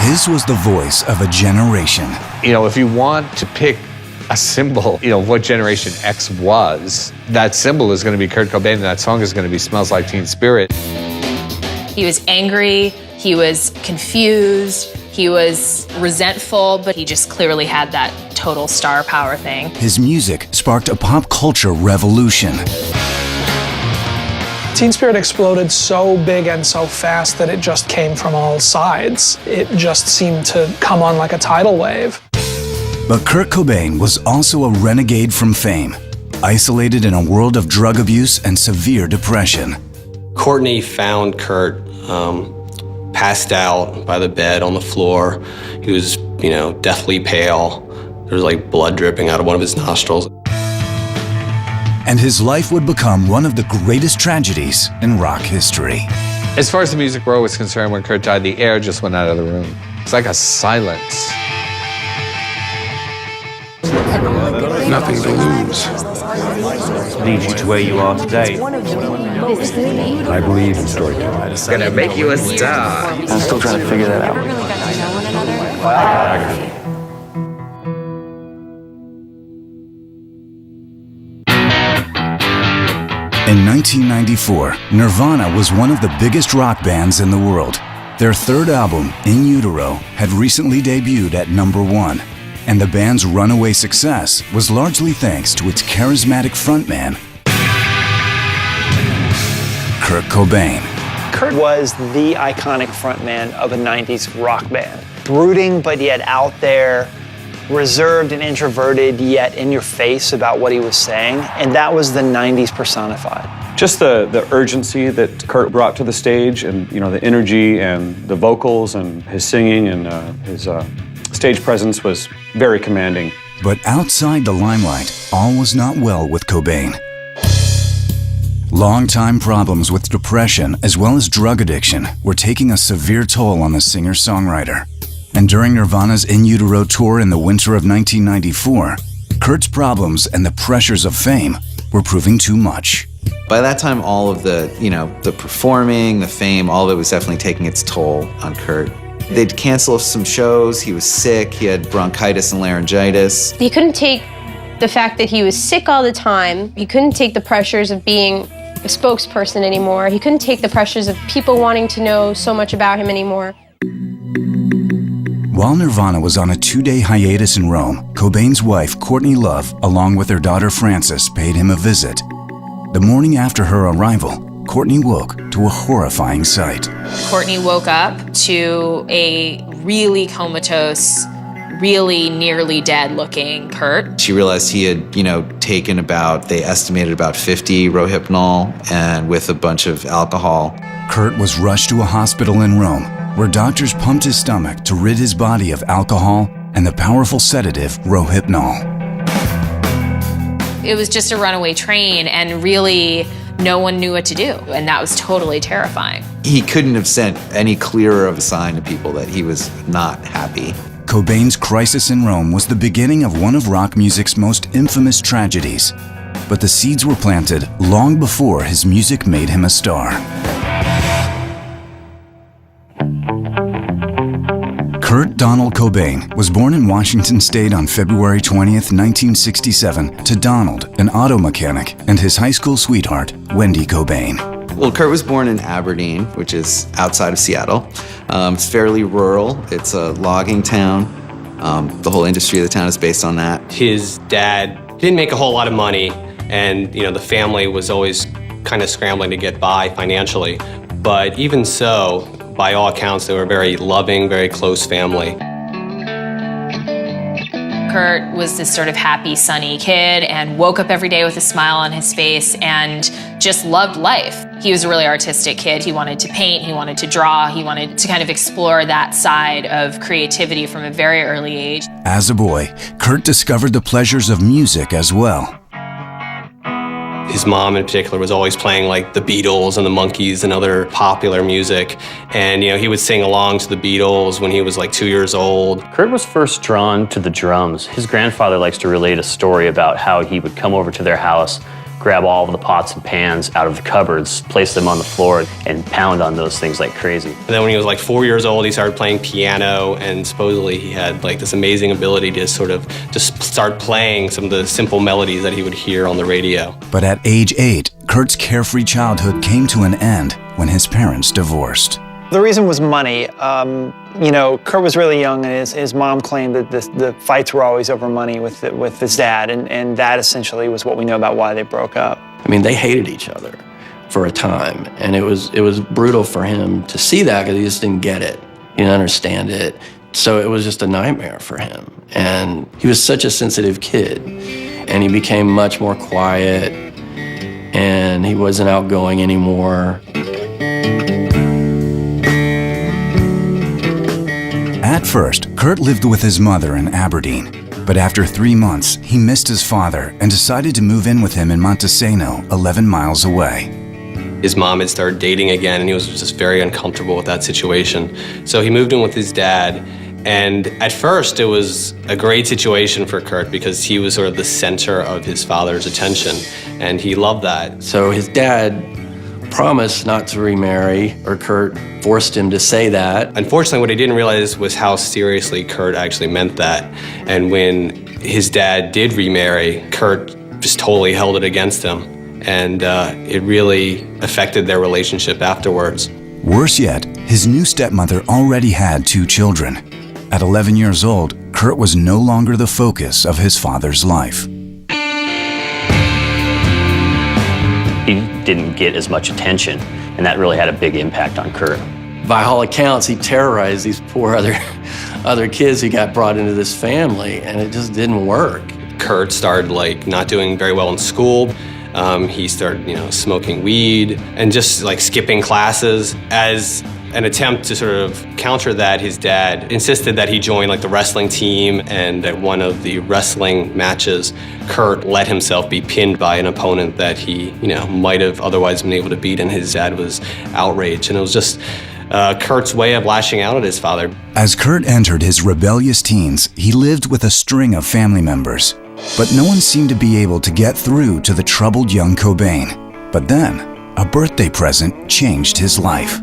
His was the voice of a generation. You know, if you want to pick a symbol, you know, what Generation X was, that symbol is going to be Kurt Cobain, and that song is going to be Smells Like Teen Spirit. He was angry, he was confused, he was resentful, but he just clearly had that total star power thing. His music sparked a pop culture revolution. Teen Spirit exploded so big and so fast that it just came from all sides. It just seemed to come on like a tidal wave. But Kurt Cobain was also a renegade from fame, isolated in a world of drug abuse and severe depression. Courtney found Kurt passed out by the bed on the floor. He was, you know, deathly pale. There was like blood dripping out of one of his nostrils. And his life would become one of the greatest tragedies in rock history. As far as the music world was concerned, when Kurt died, the air just went out of the room. It's like a silence. Nothing to lose. Leads you to where you are today. I believe in storytelling. It's gonna make you a star. I'm still trying to figure that out. In 1994, Nirvana was one of the biggest rock bands in the world. Their third album, In Utero, had recently debuted at #1, and the band's runaway success was largely thanks to its charismatic frontman, Kurt Cobain. Kurt was the iconic frontman of a 90s rock band. Brooding, but yet out there, reserved and introverted, yet in your face about what he was saying, and that was the 90s personified. Just the urgency that Kurt brought to the stage, and you know, the energy and the vocals and his singing and his stage presence was very commanding. But outside the limelight, all was not well with Cobain. Long-time problems with depression as well as drug addiction were taking a severe toll on the singer-songwriter. And during Nirvana's In Utero tour in the winter of 1994, Kurt's problems and the pressures of fame were proving too much. By that time, all of the, the performing, the fame, all of it was definitely taking its toll on Kurt. They'd cancel some shows, he was sick, he had bronchitis and laryngitis. He couldn't take the fact that he was sick all the time. He couldn't take the pressures of being a spokesperson anymore. He couldn't take the pressures of people wanting to know so much about him anymore. While Nirvana was on a 2-day hiatus in Rome, Cobain's wife, Courtney Love, along with her daughter Frances, paid him a visit. The morning after her arrival, Courtney woke to a horrifying sight. Courtney woke up to a really comatose, really nearly dead-looking Kurt. She realized he had, taken they estimated about 50 Rohypnol and with a bunch of alcohol. Kurt was rushed to a hospital in Rome, where doctors pumped his stomach to rid his body of alcohol and the powerful sedative Rohypnol. It was just a runaway train, and really no one knew what to do, and that was totally terrifying. He couldn't have sent any clearer of a sign to people that he was not happy. Cobain's crisis in Rome was the beginning of one of rock music's most infamous tragedies, but the seeds were planted long before his music made him a star. Kurt Donald Cobain was born in Washington State on February 20th, 1967, to Donald, an auto mechanic, and his high school sweetheart, Wendy Cobain. Well, Kurt was born in Aberdeen, which is outside of Seattle. It's fairly rural. It's a logging town. The whole industry of the town is based on that. His dad didn't make a whole lot of money, and the family was always kind of scrambling to get by financially. But even so, by all accounts, they were a very loving, very close family. Kurt was this sort of happy, sunny kid and woke up every day with a smile on his face and just loved life. He was a really artistic kid. He wanted to paint, he wanted to draw, he wanted to kind of explore that side of creativity from a very early age. As a boy, Kurt discovered the pleasures of music as well. His mom in particular was always playing like the Beatles and the Monkees and other popular music. And he would sing along to the Beatles when he was like 2 years old. Kurt was first drawn to the drums. His grandfather likes to relate a story about how he would come over to their house, grab all of the pots and pans out of the cupboards, place them on the floor, and pound on those things like crazy. And then when he was like 4 years old, he started playing piano, and supposedly he had like this amazing ability to sort of just start playing some of the simple melodies that he would hear on the radio. But at age 8, Kurt's carefree childhood came to an end when his parents divorced. The reason was money. You know, Kurt was really young, and his mom claimed that the fights were always over money with his dad, and that essentially was what we know about why they broke up. I mean, they hated each other for a time, and it was brutal for him to see that because he just didn't get it. He didn't understand it. So it was just a nightmare for him. And he was such a sensitive kid, and he became much more quiet, and he wasn't outgoing anymore. At first, Kurt lived with his mother in Aberdeen, but after 3 months, he missed his father and decided to move in with him in Montesano, 11 miles away. His mom had started dating again, and he was just very uncomfortable with that situation. So he moved in with his dad, and at first it was a great situation for Kurt because he was sort of the center of his father's attention, and he loved that. So his dad promised not to remarry, or Kurt forced him to say that. Unfortunately, what he didn't realize was how seriously Kurt actually meant that. And when his dad did remarry, Kurt just totally held it against him. And it really affected their relationship afterwards. Worse yet, his new stepmother already had 2 children. At 11 years old, Kurt was no longer the focus of his father's life. He didn't get as much attention, and that really had a big impact on Kurt. By all accounts, he terrorized these poor other kids who got brought into this family, and it just didn't work. Kurt started like not doing very well in school. He started, smoking weed and just like skipping classes. As an attempt to sort of counter that, his dad insisted that he join like the wrestling team, and at one of the wrestling matches, Kurt let himself be pinned by an opponent that he, might have otherwise been able to beat, and his dad was outraged. And it was just Kurt's way of lashing out at his father. As Kurt entered his rebellious teens, he lived with a string of family members. But no one seemed to be able to get through to the troubled young Cobain. But then, a birthday present changed his life.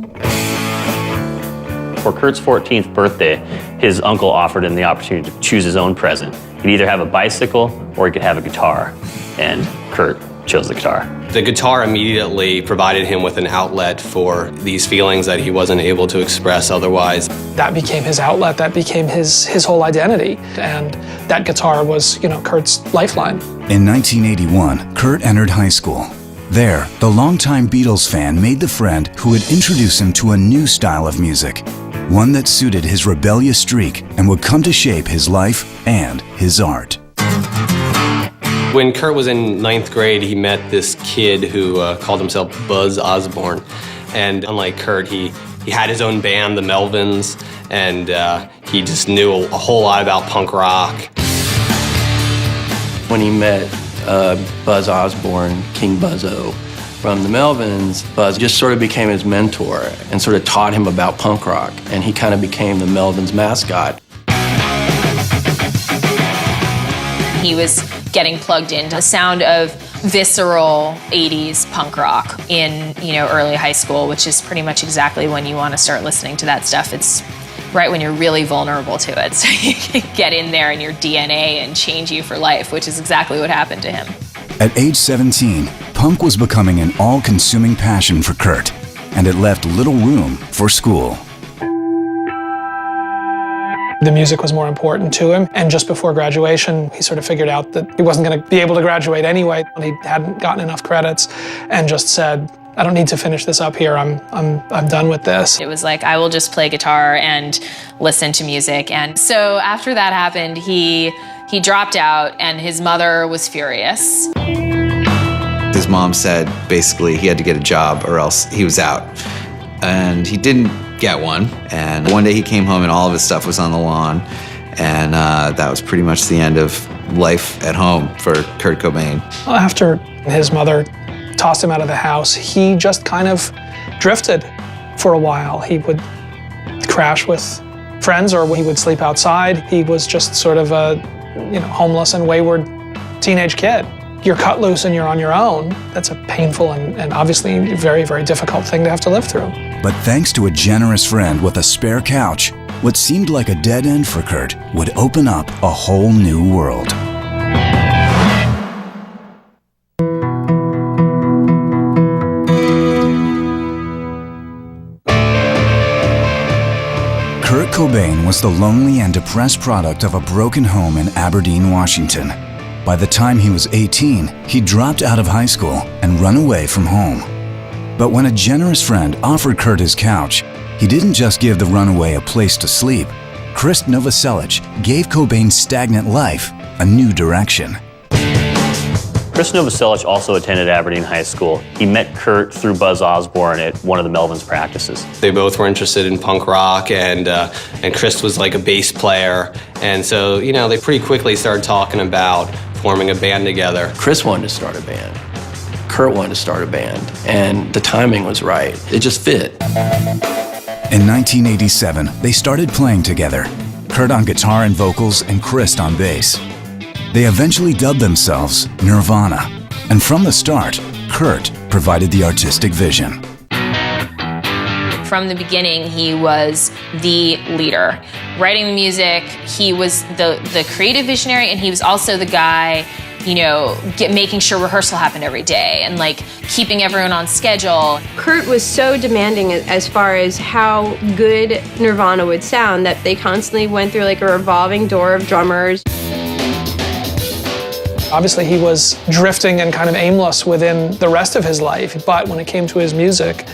For Kurt's 14th birthday, his uncle offered him the opportunity to choose his own present. He'd either have a bicycle or he could have a guitar, and Kurt chose the guitar. The guitar immediately provided him with an outlet for these feelings that he wasn't able to express otherwise. That became his outlet, that became his whole identity, and that guitar was, Kurt's lifeline. In 1981, Kurt entered high school. There, the longtime Beatles fan made the friend who would introduce him to a new style of music, one that suited his rebellious streak and would come to shape his life and his art. When Kurt was in 9th grade, he met this kid who called himself Buzz Osborne. And unlike Kurt, he had his own band, the Melvins, and he just knew a whole lot about punk rock. When he met Buzz Osborne, King Buzzo, from the Melvins, Buzz just sort of became his mentor and sort of taught him about punk rock, and he kind of became the Melvins mascot. He was getting plugged into the sound of visceral 80s punk rock in, early high school, which is pretty much exactly when you want to start listening to that stuff. It's right when you're really vulnerable to it. So you can get in there in your DNA and change you for life, which is exactly what happened to him. At age 17, punk was becoming an all-consuming passion for Kurt, and it left little room for school. The music was more important to him, and just before graduation, he sort of figured out that he wasn't going to be able to graduate anyway. He hadn't gotten enough credits, and just said, I don't need to finish this up here. I'm done with this. It was like, I will just play guitar and listen to music. And so after that happened, he dropped out, and his mother was furious. His mom said basically he had to get a job or else he was out. And he didn't get one. And one day he came home and all of his stuff was on the lawn. And that was pretty much the end of life at home for Kurt Cobain. After his mother tossed him out of the house, he just kind of drifted for a while. He would crash with friends, or he would sleep outside. He was just sort of a homeless and wayward teenage kid. you're cut loose and you're on your own, that's a painful and obviously very, very difficult thing to have to live through. But thanks to a generous friend with a spare couch, what seemed like a dead end for Kurt would open up a whole new world. Kurt Cobain was the lonely and depressed product of a broken home in Aberdeen, Washington. By the time he was 18, he dropped out of high school and run away from home. But when a generous friend offered Kurt his couch, he didn't just give the runaway a place to sleep. Chris Novoselic gave Cobain's stagnant life a new direction. Chris Novoselic also attended Aberdeen High School. He met Kurt through Buzz Osborne at one of the Melvins practices. They both were interested in punk rock, and Chris was like a bass player. And so, you know, they pretty quickly started talking about forming a band together. Chris wanted to start a band. Kurt wanted to start a band, and the timing was right. It just fit. In 1987, they started playing together, Kurt on guitar and vocals and Chris on bass. They eventually dubbed themselves Nirvana, and from the start, Kurt provided the artistic vision. From the beginning, he was the leader. Writing the music, he was the creative visionary, and he was also the guy, you know, making sure rehearsal happened every day and like keeping everyone on schedule. Kurt was so demanding as far as how good Nirvana would sound that they constantly went through like a revolving door of drummers. Obviously, he was drifting and kind of aimless within the rest of his life, but when it came to his music,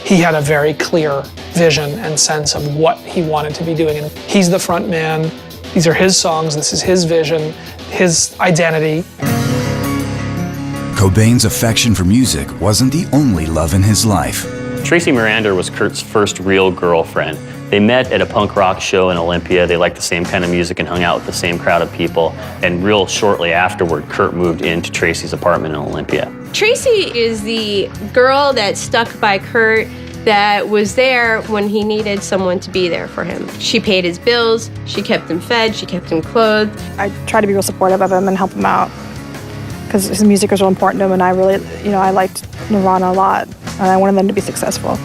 he had a very clear vision and sense of what he wanted to be doing. And he's the front man. These are his songs. This is his vision, his identity. Cobain's affection for music wasn't the only love in his life. Tracy Mirander was Kurt's first real girlfriend. They met at a punk rock show in Olympia. They liked the same kind of music and hung out with the same crowd of people. And real shortly afterward, Kurt moved into Tracy's apartment in Olympia. Tracy is the girl that stuck by Kurt, that was there when he needed someone to be there for him. She paid his bills, she kept him fed, she kept him clothed. I tried to be real supportive of him and help him out because his music was real important to him, and I really, I liked Nirvana a lot, and I wanted them to be successful.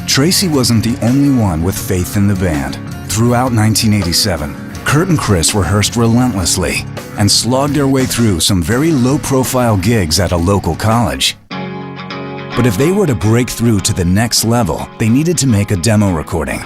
Tracy wasn't the only one with faith in the band. Throughout 1987, Kurt and Chris rehearsed relentlessly and slogged their way through some very low-profile gigs at a local college. But if they were to break through to the next level, they needed to make a demo recording.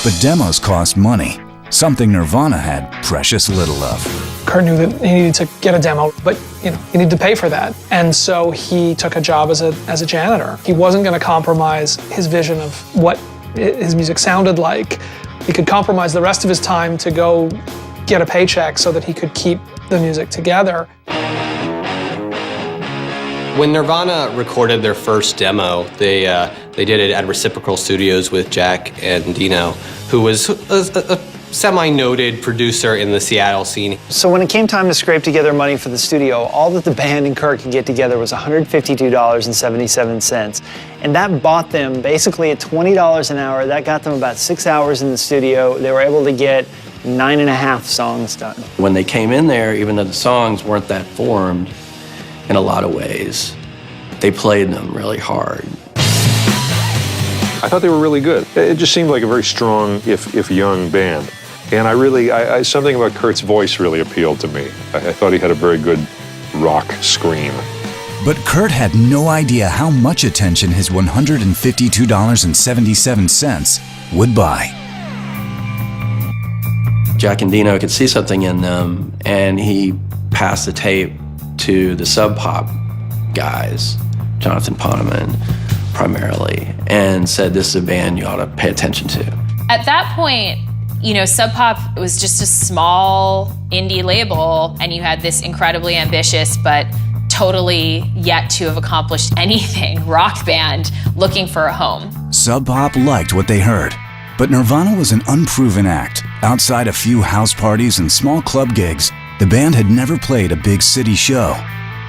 But demos cost money, something Nirvana had precious little of. Kurt knew that he needed to get a demo, but he needed to pay for that. And so he took a job as a janitor. He wasn't going to compromise his vision of what his music sounded like. He could compromise the rest of his time to go get a paycheck so that he could keep the music together. When Nirvana recorded their first demo, they did it at Reciprocal Studios with Jack Endino, who was a semi-noted producer in the Seattle scene. So when it came time to scrape together money for the studio, all that the band and Kurt could get together was $152.77. And that bought them basically at $20 an hour. That got them about 6 hours in the studio. They were able to get 9.5 songs done. When they came in there, even though the songs weren't that formed in a lot of ways, they played them really hard. I thought they were really good. It just seemed like a very strong, if young band. And I something about Kurt's voice really appealed to me. I thought he had a very good rock scream. But Kurt had no idea how much attention his $152.77 would buy. Jack Endino could see something in them, and he passed the tape to the Sub Pop guys, Jonathan Poneman primarily, and said, this is a band you ought to pay attention to. At that point, Sub Pop was just a small indie label, and you had this incredibly ambitious but totally yet to have accomplished anything rock band looking for a home. Sub Pop liked what they heard, but Nirvana was an unproven act. Outside a few house parties and small club gigs, the band had never played a big city show.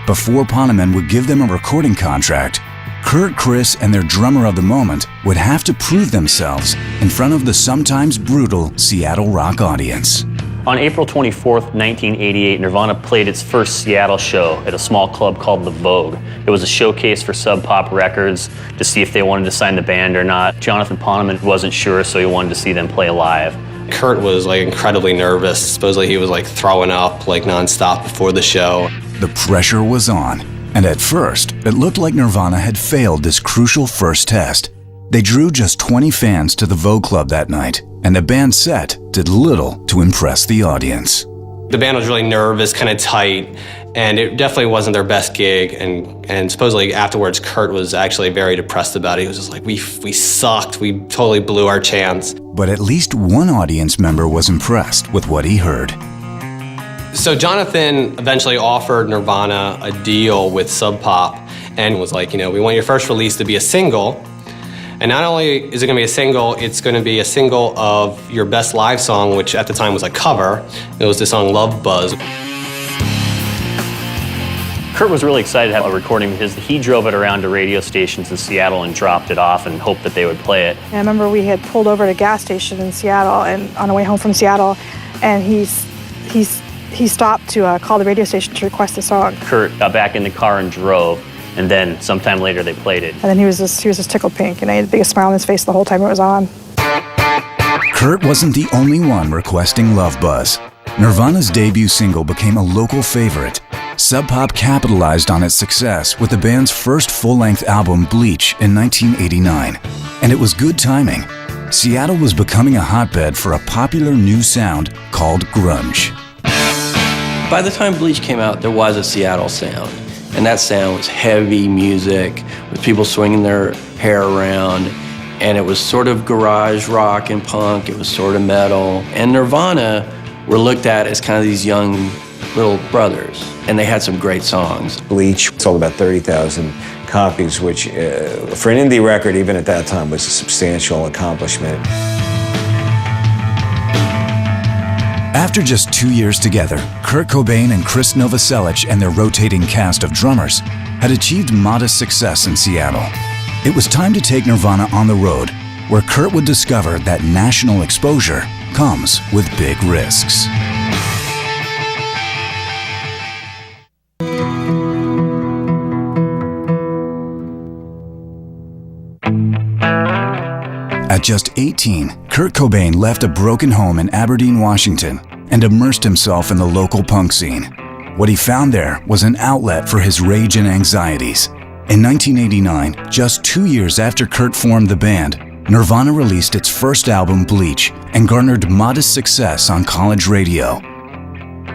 Before Poneman would give them a recording contract, Kurt, Chris, and their drummer of the moment would have to prove themselves in front of the sometimes brutal Seattle rock audience. On April 24th, 1988, Nirvana played its first Seattle show at a small club called The Vogue. It was a showcase for Sub Pop Records to see if they wanted to sign the band or not. Jonathan Poneman wasn't sure, so he wanted to see them play live. Kurt was like incredibly nervous. Supposedly he was like throwing up like nonstop before the show. The pressure was on, and at first, it looked like Nirvana had failed this crucial first test. They drew just 20 fans to the Vogue Club that night, and the band's set did little to impress the audience. The band was really nervous, kind of tight, and it definitely wasn't their best gig. And supposedly afterwards, Kurt was actually very depressed about it. He was just like, we sucked. We totally blew our chance. But at least one audience member was impressed with what he heard. So Jonathan eventually offered Nirvana a deal with Sub Pop and was like, we want your first release to be a single. And not only is it going to be a single, it's going to be a single of your best live song, which at the time was a cover. It was the song Love Buzz. Kurt was really excited to have a recording because he drove it around to radio stations in Seattle and dropped it off and hoped that they would play it. And I remember we had pulled over at a gas station in Seattle and on our way home from Seattle, and he stopped to call the radio station to request the song. Kurt got back in the car and drove. And then sometime later they played it. And then he was just tickled pink, and he had the biggest smile on his face the whole time it was on. Kurt wasn't the only one requesting Love Buzz. Nirvana's debut single became a local favorite. Sub Pop capitalized on its success with the band's first full-length album, Bleach, in 1989. And it was good timing. Seattle was becoming a hotbed for a popular new sound called grunge. By the time Bleach came out, there was a Seattle sound. And that sound was heavy music with people swinging their hair around. And it was sort of garage rock and punk. It was sort of metal. And Nirvana were looked at as kind of these young little brothers. And they had some great songs. Bleach sold about 30,000 copies, which for an indie record, even at that time, was a substantial accomplishment. After just 2 years together, Kurt Cobain and Chris Novoselic and their rotating cast of drummers had achieved modest success in Seattle. It was time to take Nirvana on the road, where Kurt would discover that national exposure comes with big risks. At just 18, Kurt Cobain left a broken home in Aberdeen, Washington, and immersed himself in the local punk scene. What he found there was an outlet for his rage and anxieties. In 1989, just 2 years after Kurt formed the band, Nirvana released its first album, Bleach, and garnered modest success on college radio.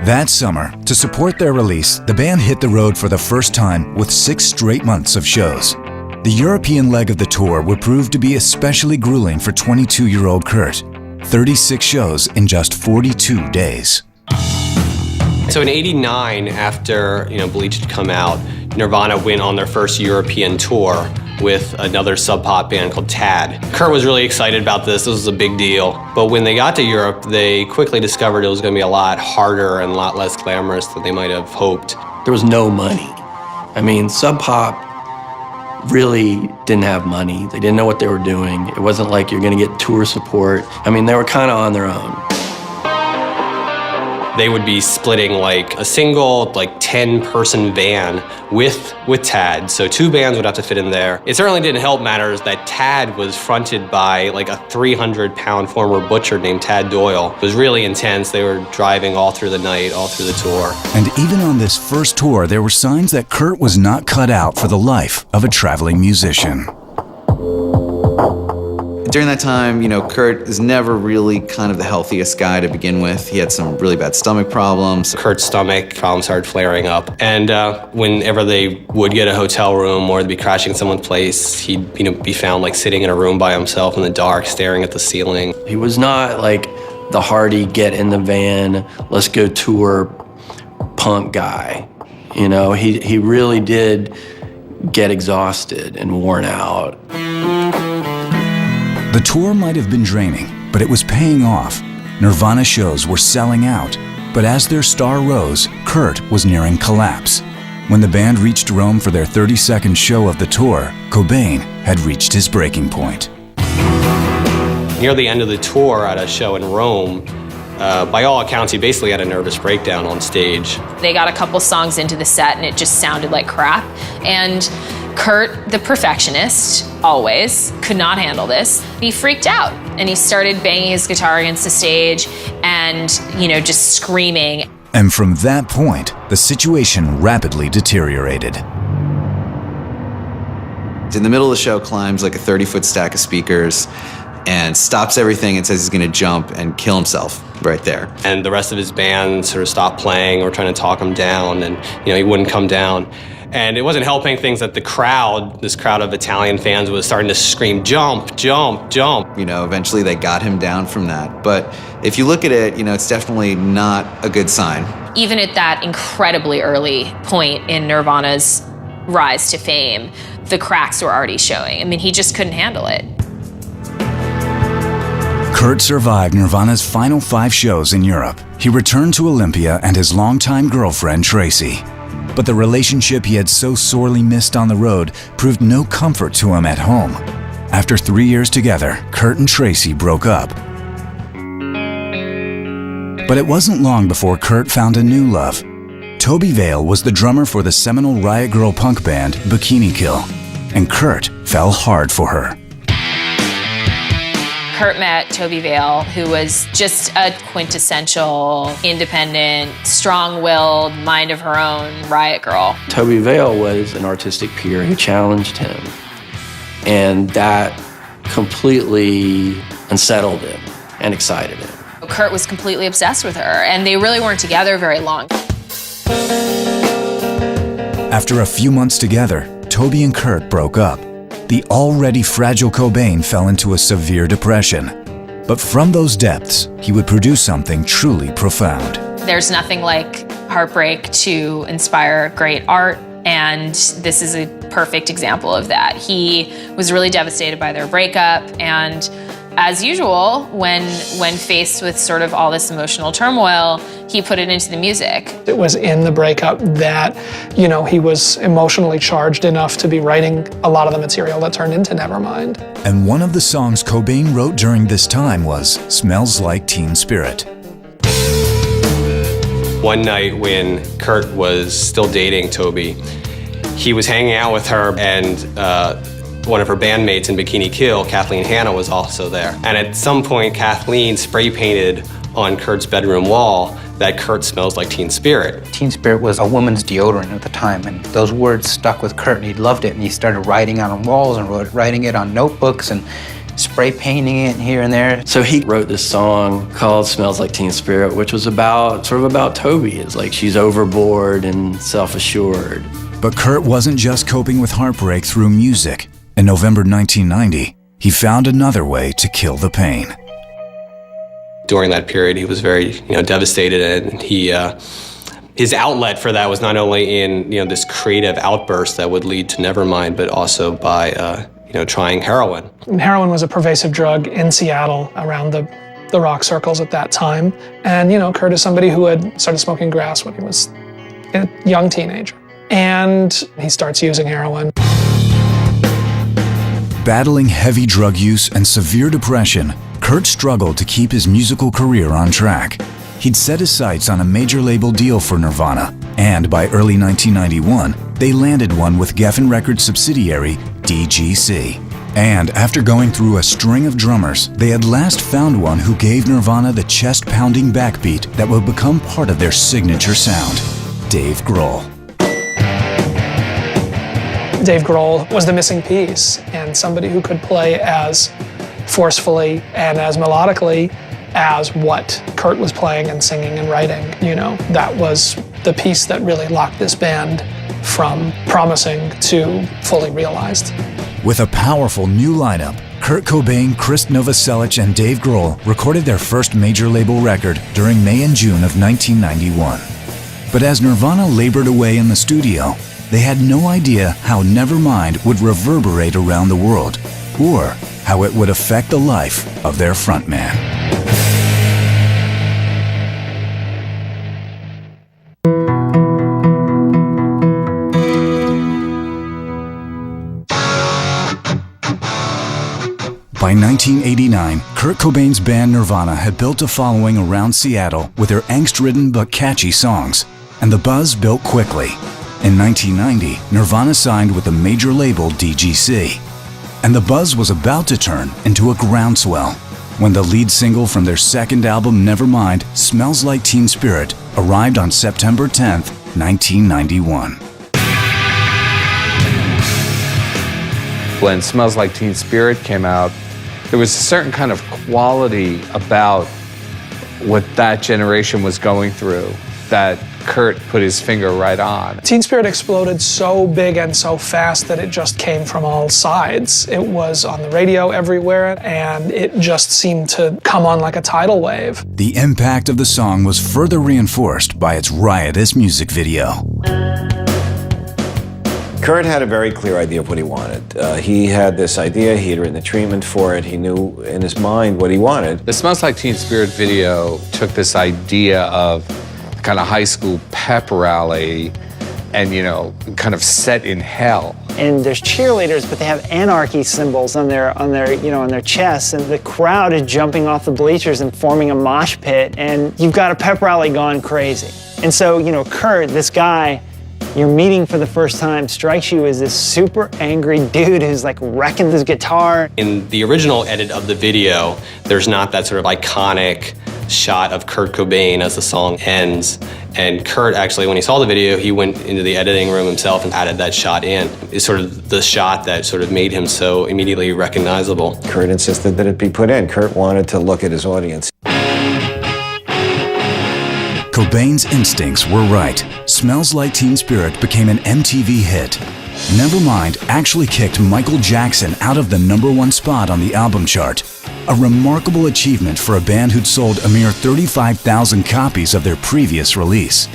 That summer, to support their release, the band hit the road for the first time with 6 straight months of shows. The European leg of the tour would prove to be especially grueling for 22-year-old Kurt. 36 shows in just 42 days. So in '89, after Bleach had come out, Nirvana went on their first European tour with another Sub Pop band called Tad. Kurt was really excited about this. This was a big deal. But when they got to Europe, they quickly discovered it was going to be a lot harder and a lot less glamorous than they might have hoped. There was no money. I mean, Sub Pop really didn't have money. They didn't know what they were doing. It wasn't like you're going to get tour support. I mean, they were kind of on their own. They would be splitting like a single 10-person van with Tad. So 2 bands would have to fit in there. It certainly didn't help matters that Tad was fronted by a 300-pound former butcher named Tad Doyle. It was really intense. They were driving all through the night, all through the tour. And even on this first tour, there were signs that Kurt was not cut out for the life of a traveling musician. During that time, Kurt is never really kind of the healthiest guy to begin with. He had some really bad stomach problems. Kurt's stomach problems started flaring up. And whenever they would get a hotel room or be crashing someone's place, he'd be found sitting in a room by himself in the dark, staring at the ceiling. He was not the hardy, get in the van, let's go tour punk guy. He really did get exhausted and worn out. The tour might have been draining, but it was paying off. Nirvana shows were selling out, but as their star rose, Kurt was nearing collapse. When the band reached Rome for their 32nd show of the tour, Cobain had reached his breaking point. Near the end of the tour at a show in Rome, by all accounts, he basically had a nervous breakdown on stage. They got a couple songs into the set and it just sounded like crap. And Kurt, the perfectionist, always, could not handle this. He freaked out and he started banging his guitar against the stage and, just screaming. And from that point, the situation rapidly deteriorated. In the middle of the show, climbs like a 30-foot stack of speakers and stops everything and says he's gonna jump and kill himself right there. And the rest of his band sort of stopped playing or trying to talk him down, and he wouldn't come down. And it wasn't helping things that the crowd, this crowd of Italian fans, was starting to scream, jump, jump, jump. Eventually they got him down from that. But if you look at it, it's definitely not a good sign. Even at that incredibly early point in Nirvana's rise to fame, the cracks were already showing. I mean, he just couldn't handle it. Kurt survived Nirvana's final 5 shows in Europe. He returned to Olympia and his longtime girlfriend, Tracy. But the relationship he had so sorely missed on the road proved no comfort to him at home. After 3 years together, Kurt and Tracy broke up. But it wasn't long before Kurt found a new love. Toby Vale was the drummer for the seminal Riot Grrrl punk band Bikini Kill, and Kurt fell hard for her. Kurt met Toby Vale, who was just a quintessential, independent, strong-willed, mind of her own Riot Grrrl. Toby Vale was an artistic peer who challenged him, and that completely unsettled him and excited him. Kurt was completely obsessed with her, and they really weren't together very long. After a few months together, Toby and Kurt broke up. The already fragile Cobain fell into a severe depression. But from those depths, he would produce something truly profound. There's nothing like heartbreak to inspire great art, and this is a perfect example of that. He was really devastated by their breakup, and as usual, when faced with sort of all this emotional turmoil, he put it into the music. It was in the breakup that, he was emotionally charged enough to be writing a lot of the material that turned into Nevermind. And one of the songs Cobain wrote during this time was Smells Like Teen Spirit. One night when Kurt was still dating Toby, he was hanging out with her, and one of her bandmates in Bikini Kill, Kathleen Hanna, was also there. And at some point, Kathleen spray painted on Kurt's bedroom wall that Kurt smells like Teen Spirit. Teen Spirit was a woman's deodorant at the time, and those words stuck with Kurt, and he loved it, and he started writing it on walls and writing it on notebooks and spray painting it here and there. So he wrote this song called Smells Like Teen Spirit, which was sort of about Toby. It's like she's overboard and self-assured. But Kurt wasn't just coping with heartbreak through music. In November 1990, he found another way to kill the pain. During that period, he was very, devastated, and his outlet for that was not only in, this creative outburst that would lead to Nevermind, but also by, trying heroin. And heroin was a pervasive drug in Seattle around the rock circles at that time. And, Kurt is somebody who had started smoking grass when he was a young teenager. And he starts using heroin. Battling heavy drug use and severe depression, Kurt struggled to keep his musical career on track. He'd set his sights on a major label deal for Nirvana, and by early 1991, they landed one with Geffen Records subsidiary DGC. And after going through a string of drummers, they had last found one who gave Nirvana the chest-pounding backbeat that would become part of their signature sound, Dave Grohl. Dave Grohl was the missing piece, and somebody who could play as forcefully and as melodically as what Kurt was playing and singing and writing. That was the piece that really locked this band from promising to fully realized. With a powerful new lineup, Kurt Cobain, Chris Novoselic, and Dave Grohl recorded their first major label record during May and June of 1991. But as Nirvana labored away in the studio, they had no idea how Nevermind would reverberate around the world, or how it would affect the life of their frontman. By 1989, Kurt Cobain's band Nirvana had built a following around Seattle with their angst-ridden but catchy songs, and the buzz built quickly. In 1990, Nirvana signed with the major label DGC, and the buzz was about to turn into a groundswell when the lead single from their second album, Nevermind, Smells Like Teen Spirit, arrived on September 10th, 1991. When Smells Like Teen Spirit came out, there was a certain kind of quality about what that generation was going through that Kurt put his finger right on. Teen Spirit exploded so big and so fast that it just came from all sides. It was on the radio everywhere, and it just seemed to come on like a tidal wave. The impact of the song was further reinforced by its riotous music video. Kurt had a very clear idea of what he wanted. He had this idea, he had written a treatment for it, he knew in his mind what he wanted. The Smells Like Teen Spirit video took this idea of kind of high school pep rally and, kind of set in hell. And there's cheerleaders, but they have anarchy symbols on their chests, and the crowd is jumping off the bleachers and forming a mosh pit, and you've got a pep rally gone crazy. And so, Kurt, this guy you're meeting for the first time, strikes you as this super angry dude who's like wrecking his guitar. In the original edit of the video, there's not that sort of iconic shot of Kurt Cobain as the song ends. And Kurt actually, when he saw the video, he went into the editing room himself and added that shot in. It's sort of the shot that sort of made him so immediately recognizable. Kurt insisted that it be put in. Kurt wanted to look at his audience. Cobain's instincts were right. Smells Like Teen Spirit became an MTV hit. Nevermind actually kicked Michael Jackson out of the #1 spot on the album chart. A remarkable achievement for a band who'd sold a mere 35,000 copies of their previous release.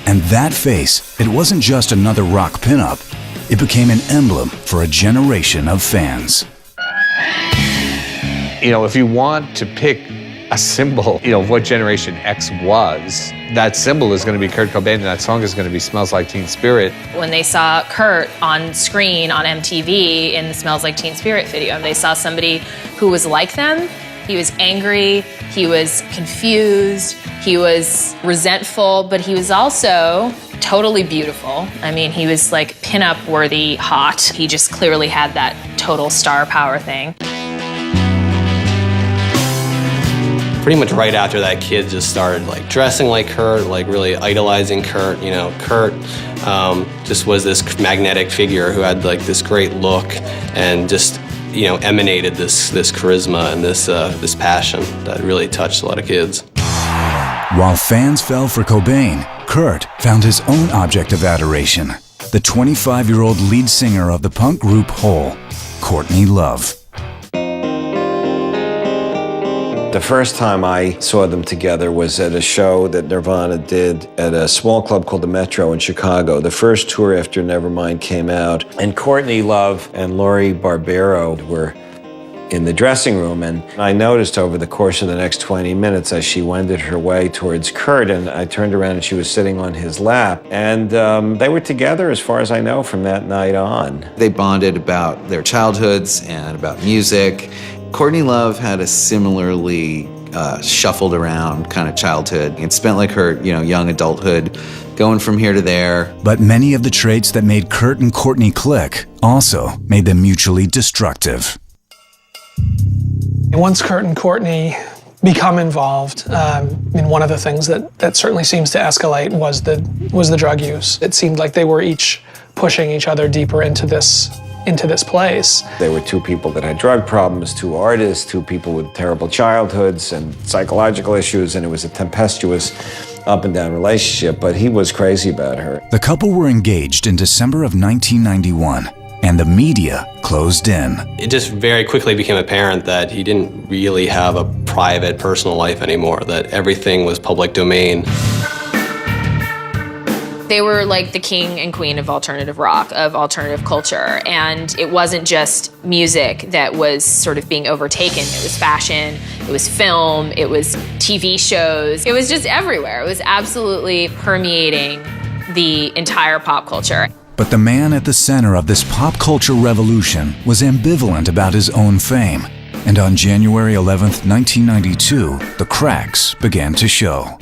And that face, it wasn't just another rock pinup. It became an emblem for a generation of fans. If you want to pick a symbol, of what Generation X was, that symbol is going to be Kurt Cobain, and that song is going to be Smells Like Teen Spirit. When they saw Kurt on screen on MTV in the Smells Like Teen Spirit video, they saw somebody who was like them. He was angry, he was confused, he was resentful, but he was also totally beautiful. I mean, he was like pinup worthy hot. He just clearly had that total star power thing. Pretty much right after that, kids just started like dressing like Kurt, like really idolizing Kurt. Kurt just was this magnetic figure who had like this great look and just emanated this charisma and this passion that really touched a lot of kids. While fans fell for Cobain, Kurt found his own object of adoration, the 25-year-old lead singer of the punk group Hole, Courtney Love. The first time I saw them together was at a show that Nirvana did at a small club called the Metro in Chicago, the first tour after Nevermind came out. And Courtney Love and Laurie Barbero were in the dressing room, and I noticed over the course of the next 20 minutes as she wended her way towards Kurt, and I turned around and she was sitting on his lap, and they were together as far as I know from that night on. They bonded about their childhoods and about music. Courtney Love had a similarly shuffled around kind of childhood and spent like her, young adulthood going from here to there. But many of the traits that made Kurt and Courtney click also made them mutually destructive. Once Kurt and Courtney become involved, one of the things that certainly seems to escalate was the drug use. It seemed like they were each pushing each other deeper into this place. They were two people that had drug problems, two artists, two people with terrible childhoods and psychological issues, and it was a tempestuous up and down relationship, but he was crazy about her. The couple were engaged in December of 1991, and the media closed in. It just very quickly became apparent that he didn't really have a private, personal life anymore, that everything was public domain. They were like the king and queen of alternative rock, of alternative culture. And it wasn't just music that was sort of being overtaken. It was fashion, it was film, it was TV shows. It was just everywhere. It was absolutely permeating the entire pop culture. But the man at the center of this pop culture revolution was ambivalent about his own fame. And on January 11th, 1992, the cracks began to show.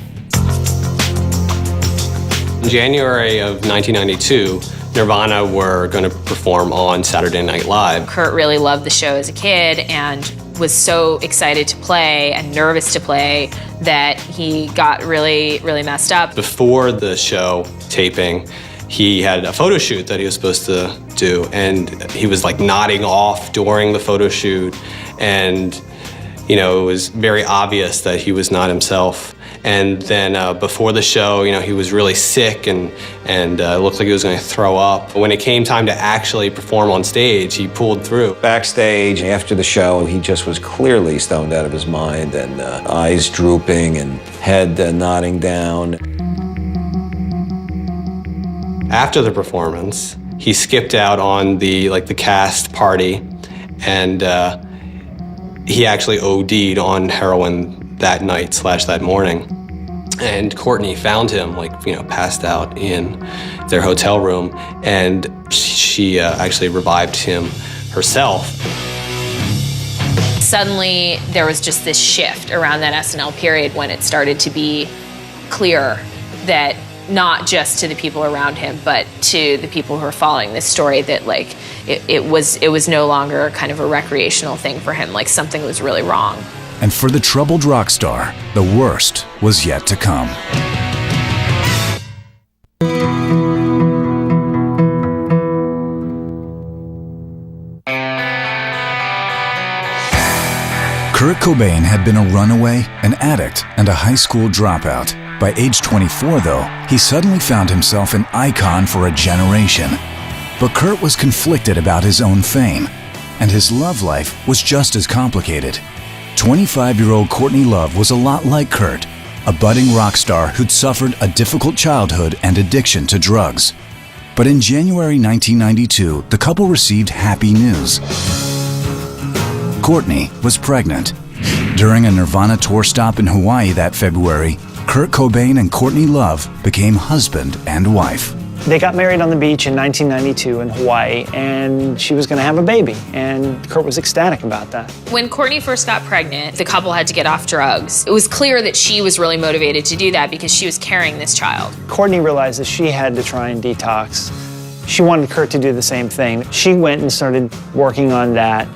In January of 1992, Nirvana were going to perform on Saturday Night Live. Kurt really loved the show as a kid and was so excited to play and nervous to play that he got really, really messed up. Before the show taping, he had a photo shoot that he was supposed to do, and he was like nodding off during the photo shoot, and it was very obvious that he was not himself. And then before the show, he was really sick and looked like he was going to throw up. When it came time to actually perform on stage, he pulled through. Backstage, after the show, he just was clearly stoned out of his mind, and eyes drooping and head nodding down. After the performance, he skipped out on the cast party, and he actually OD'd on heroin that night / that morning. And Courtney found him passed out in their hotel room, and she actually revived him herself. Suddenly, there was just this shift around that SNL period when it started to be clear that not just to the people around him, but to the people who are following this story, that it was no longer kind of a recreational thing for him, something was really wrong. And for the troubled rock star, the worst was yet to come. Kurt Cobain had been a runaway, an addict, and a high school dropout. By age 24, though, he suddenly found himself an icon for a generation. But Kurt was conflicted about his own fame, and his love life was just as complicated. 25-year-old Courtney Love was a lot like Kurt, a budding rock star who'd suffered a difficult childhood and addiction to drugs. But in January 1992, the couple received happy news. Courtney was pregnant. During a Nirvana tour stop in Hawaii that February, Kurt Cobain and Courtney Love became husband and wife. They got married on the beach in 1992 in Hawaii, and she was going to have a baby, and Kurt was ecstatic about that. When Courtney first got pregnant, the couple had to get off drugs. It was clear that she was really motivated to do that because she was carrying this child. Courtney realized that she had to try and detox. She wanted Kurt to do the same thing. She went and started working on that.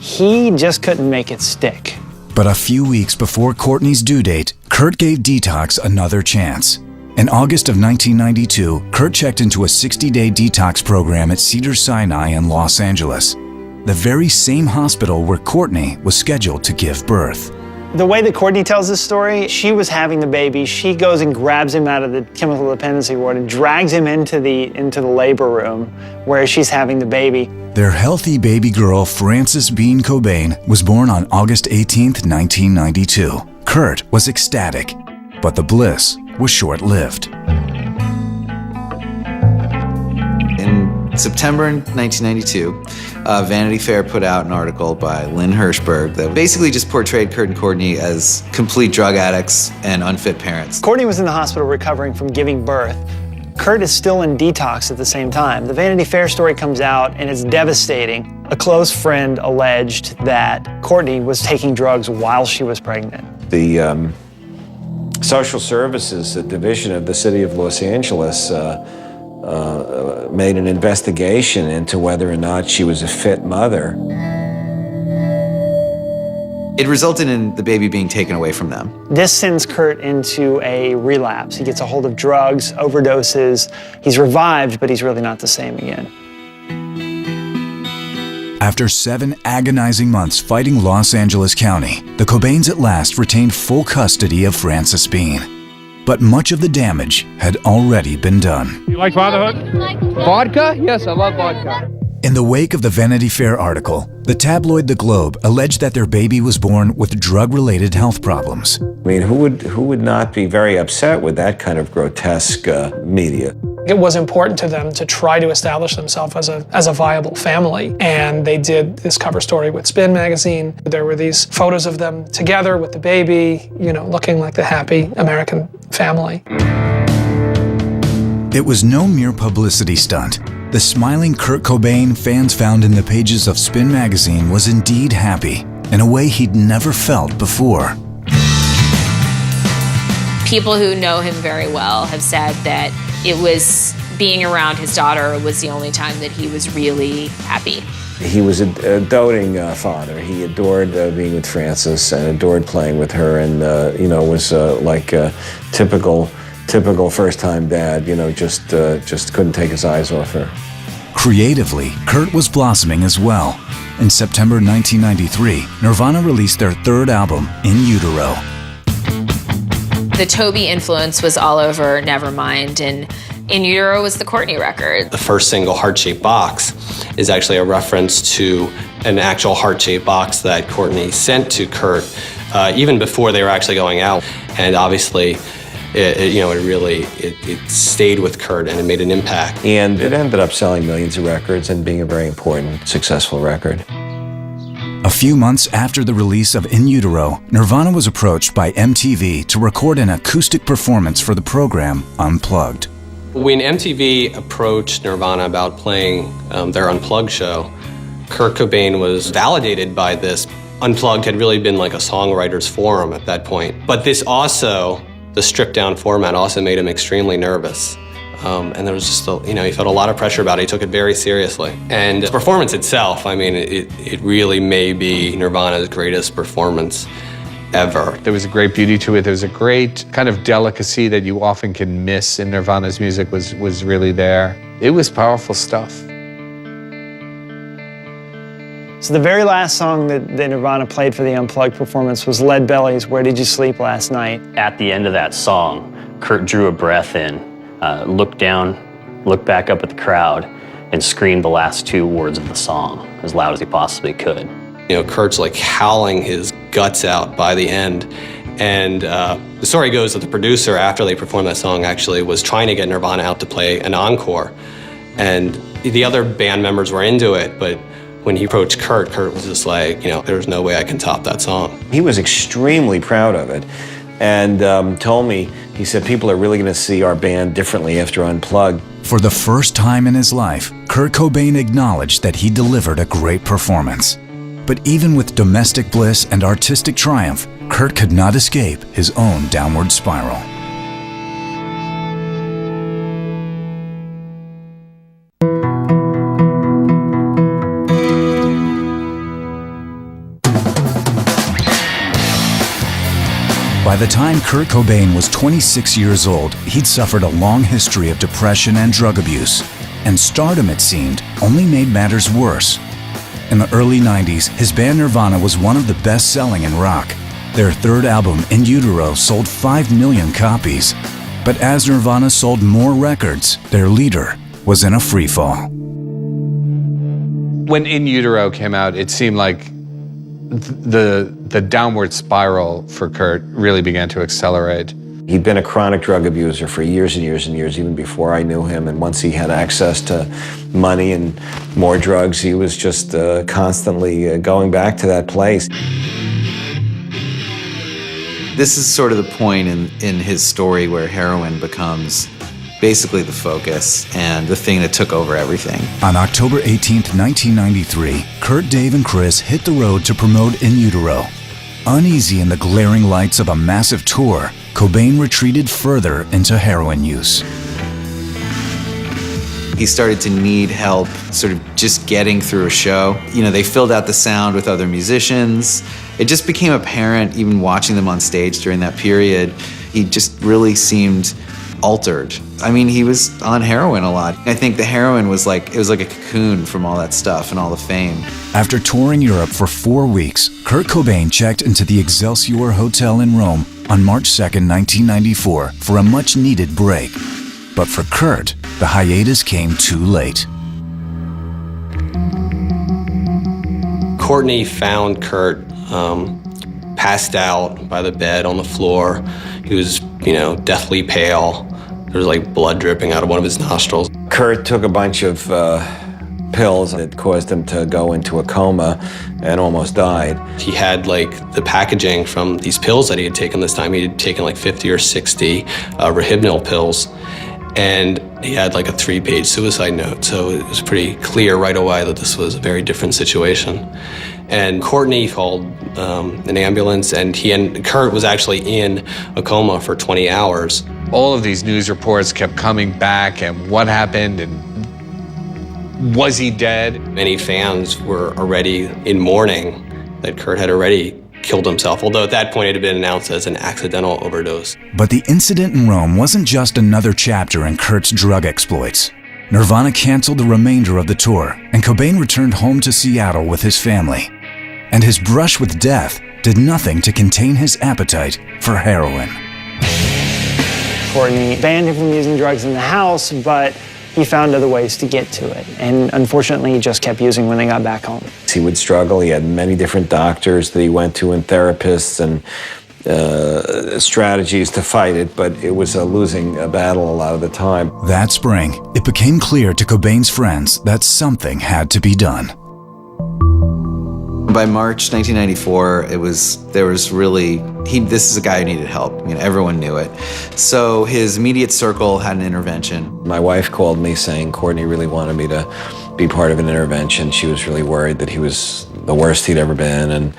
He just couldn't make it stick. But a few weeks before Courtney's due date, Kurt gave detox another chance. In August of 1992, Kurt checked into a 60-day detox program at Cedars-Sinai in Los Angeles, the very same hospital where Courtney was scheduled to give birth. The way that Courtney tells this story, she was having the baby. She goes and grabs him out of the chemical dependency ward and drags him into the labor room where she's having the baby. Their healthy baby girl, Frances Bean Cobain, was born on August 18, 1992. Kurt was ecstatic, but the bliss was short-lived. In September 1992, Vanity Fair put out an article by Lynn Hirschberg that basically just portrayed Kurt and Courtney as complete drug addicts and unfit parents. Courtney was in the hospital recovering from giving birth. Kurt is still in detox at the same time. The Vanity Fair story comes out, and it's devastating. A close friend alleged that Courtney was taking drugs while she was pregnant. The Social Services Division of the City of Los Angeles made an investigation into whether or not she was a fit mother. It resulted in the baby being taken away from them. This sends Kurt into a relapse. He gets a hold of drugs, overdoses. He's revived, but he's really not the same again. After 7 agonizing months fighting Los Angeles County, the Cobains at last retained full custody of Frances Bean. But much of the damage had already been done. You like fatherhood? Vodka? Yes, I love vodka. In the wake of the Vanity Fair article, the tabloid The Globe alleged that their baby was born with drug-related health problems. I mean, who would not be very upset with that kind of grotesque media? It was important to them to try to establish themselves as a viable family, and they did this cover story with Spin magazine. There were these photos of them together with the baby, looking like the happy American family. It was no mere publicity stunt. The smiling Kurt Cobain fans found in the pages of Spin magazine was indeed happy. in a way he'd never felt before. People who know him very well have said that it was being around his daughter was the only time that he was really happy. He was a doting father. He adored being with Frances and adored playing with her, and was like a typical first-time dad. Just couldn't take his eyes off her. Creatively, Kurt was blossoming as well. In September 1993, Nirvana released their third album, In Utero. The Toby influence was all over Nevermind, and In Utero was the Courtney record. The first single, Heart-Shaped Box, is actually a reference to an actual heart-shaped box that Courtney sent to Kurt even before they were actually going out. And obviously, it stayed with Kurt and it made an impact. And it ended up selling millions of records and being a very important, successful record. A few months after the release of In Utero, Nirvana was approached by MTV to record an acoustic performance for the program Unplugged. When MTV approached Nirvana about playing their Unplugged show, Kurt Cobain was validated by this. Unplugged had really been like a songwriter's forum at that point. But this also, the stripped-down format also made him extremely nervous. And there was just, he felt a lot of pressure about it. He took it very seriously. And the performance itself, I mean, it really may be Nirvana's greatest performance ever. There was a great beauty to it. There was a great kind of delicacy that you often can miss in Nirvana's music was really there. It was powerful stuff. So the very last song that Nirvana played for the Unplugged performance was Lead Belly's Where Did You Sleep Last Night? At the end of that song, Kurt drew a breath in, looked down, looked back up at the crowd, and screamed the last two words of the song as loud as he possibly could. Kurt's like howling his guts out by the end. And the story goes that the producer, after they performed that song, actually was trying to get Nirvana out to play an encore. And the other band members were into it, but when he approached Kurt was just like, there's no way I can top that song. He was extremely proud of it and told me, he said, people are really going to see our band differently after Unplugged. For the first time in his life, Kurt Cobain acknowledged that he delivered a great performance. But even with domestic bliss and artistic triumph, Kurt could not escape his own downward spiral. By the time Kurt Cobain was 26 years old, he'd suffered a long history of depression and drug abuse. And stardom, it seemed, only made matters worse. In the early 90s, his band Nirvana was one of the best-selling in rock. Their third album, In Utero, sold 5 million copies. But as Nirvana sold more records, their leader was in a freefall. When In Utero came out, it seemed like the downward spiral for Kurt really began to accelerate. He'd been a chronic drug abuser for years and years and years, even before I knew him. And once he had access to money and more drugs, he was just constantly going back to that place. This is sort of the point in his story where heroin becomes basically the focus and the thing that took over everything. On October 18th, 1993, Kurt, Dave, and Chris hit the road to promote In Utero. Uneasy in the glaring lights of a massive tour, Cobain retreated further into heroin use. He started to need help sort of just getting through a show. They filled out the sound with other musicians. It just became apparent, even watching them on stage during that period, he just really seemed altered. I mean, he was on heroin a lot. I think the heroin was like a cocoon from all that stuff and all the fame. After touring Europe for 4 weeks, Kurt Cobain checked into the Excelsior Hotel in Rome on March 2nd, 1994 for a much-needed break. But for Kurt, the hiatus came too late. Courtney found Kurt passed out by the bed on the floor. He was, deathly pale. There was like blood dripping out of one of his nostrils. Kurt took a bunch of pills that caused him to go into a coma and almost died. He had like the packaging from these pills that he had taken this time. He had taken like 50 or 60 Rohypnol pills, and he had like a 3-page suicide note. So it was pretty clear right away that this was a very different situation. And Courtney called an ambulance, and Kurt was actually in a coma for 20 hours. All of these news reports kept coming back, and what happened, and was he dead? Many fans were already in mourning that Kurt had already killed himself, although at that point it had been announced as an accidental overdose. But the incident in Rome wasn't just another chapter in Kurt's drug exploits. Nirvana canceled the remainder of the tour, and Cobain returned home to Seattle with his family. And his brush with death did nothing to contain his appetite for heroin. Courtney banned him from using drugs in the house, but he found other ways to get to it. And unfortunately, he just kept using when they got back home. He would struggle. He had many different doctors that he went to and therapists and strategies to fight it, but it was a losing battle a lot of the time. That spring, it became clear to Cobain's friends that something had to be done. By March 1994, this is a guy who needed help. Everyone knew it. So his immediate circle had an intervention. My wife called me saying Courtney really wanted me to be part of an intervention. She was really worried that he was the worst he'd ever been. And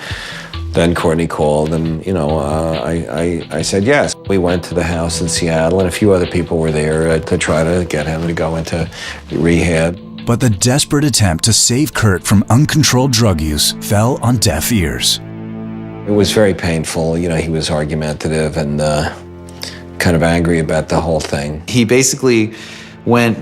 then Courtney called, and I said yes. We went to the house in Seattle, and a few other people were there to try to get him to go into rehab. But the desperate attempt to save Kurt from uncontrolled drug use fell on deaf ears. It was very painful. He was argumentative and kind of angry about the whole thing. He basically went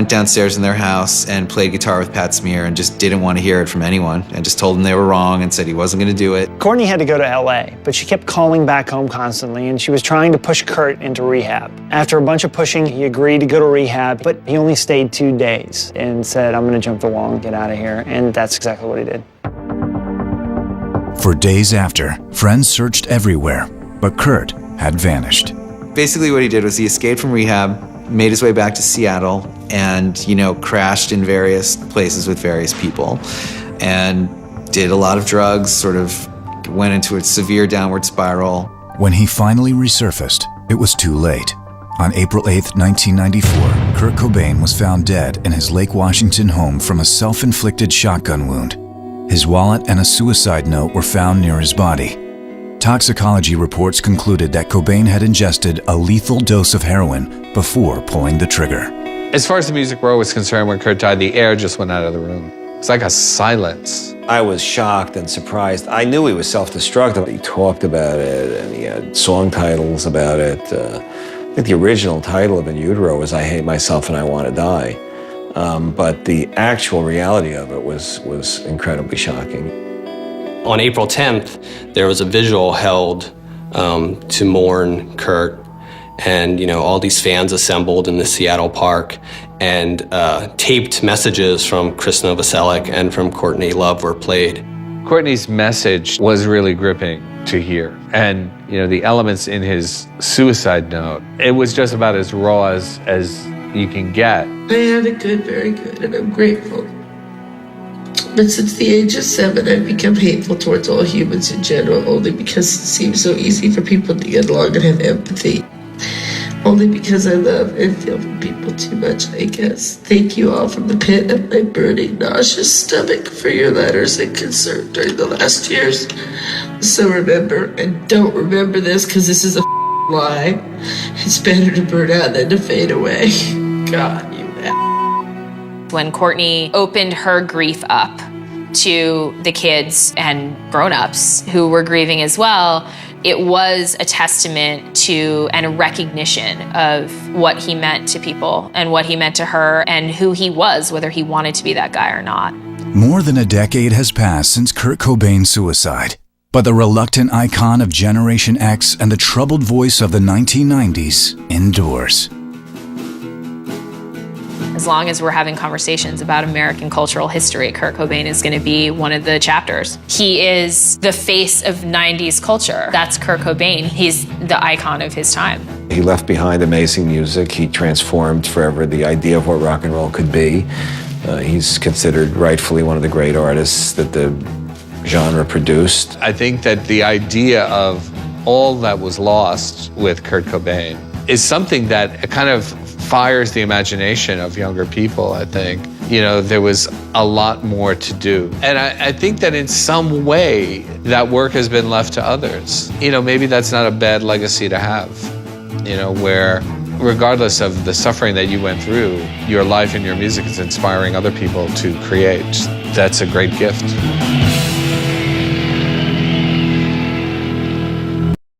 downstairs in their house and played guitar with Pat Smear and just didn't want to hear it from anyone, and just told them they were wrong and said he wasn't going to do it. Courtney had to go to LA, but she kept calling back home constantly, and she was trying to push Kurt into rehab. After a bunch of pushing, he agreed to go to rehab, but he only stayed 2 days and said, I'm going to jump the wall and get out of here, and that's exactly what he did. For days after, friends searched everywhere, but Kurt had vanished. Basically what he did was he escaped from rehab, made his way back to Seattle, and, crashed in various places with various people, and did a lot of drugs, sort of went into a severe downward spiral. When he finally resurfaced, it was too late. On April 8, 1994, Kurt Cobain was found dead in his Lake Washington home from a self-inflicted shotgun wound. His wallet and a suicide note were found near his body. Toxicology reports concluded that Cobain had ingested a lethal dose of heroin before pulling the trigger. As far as the music world was concerned, when Kurt died, the air just went out of the room. It's like a silence. I was shocked and surprised. I knew he was self-destructive. He talked about it, and he had song titles about it. I think the original title of In Utero was I Hate Myself and I Want to Die. But the actual reality of it was incredibly shocking. On April 10th, there was a vigil held to mourn Kurt, and all these fans assembled in the Seattle park, and taped messages from Chris Novoselic and from Courtney Love were played. Courtney's message was really gripping to hear, and the elements in his suicide note, it was just about as raw as you can get. I had it good, very good, and I'm grateful. But since the age of 7, I've become hateful towards all humans in general, only because it seems so easy for people to get along and have empathy. Only because I love and feel for people too much, I guess. Thank you all from the pit of my burning, nauseous stomach for your letters and concern during the last years. So remember, and don't remember this because this is a lie. It's better to burn out than to fade away. God, you ass. When Courtney opened her grief up to the kids and grown-ups who were grieving as well, it was a testament to and a recognition of what he meant to people and what he meant to her and who he was, whether he wanted to be that guy or not. More than a decade has passed since Kurt Cobain's suicide, but the reluctant icon of Generation X and the troubled voice of the 1990s endures. As long as we're having conversations about American cultural history, Kurt Cobain is going to be one of the chapters. He is the face of 90s culture. That's Kurt Cobain. He's the icon of his time. He left behind amazing music. He transformed forever the idea of what rock and roll could be. He's considered rightfully one of the great artists that the genre produced. I think that the idea of all that was lost with Kurt Cobain is something that kind of fires the imagination of younger people, I think. You know, there was a lot more to do. And I think that in some way, that work has been left to others. You know, maybe that's not a bad legacy to have, you know, where regardless of the suffering that you went through, your life and your music is inspiring other people to create. That's a great gift.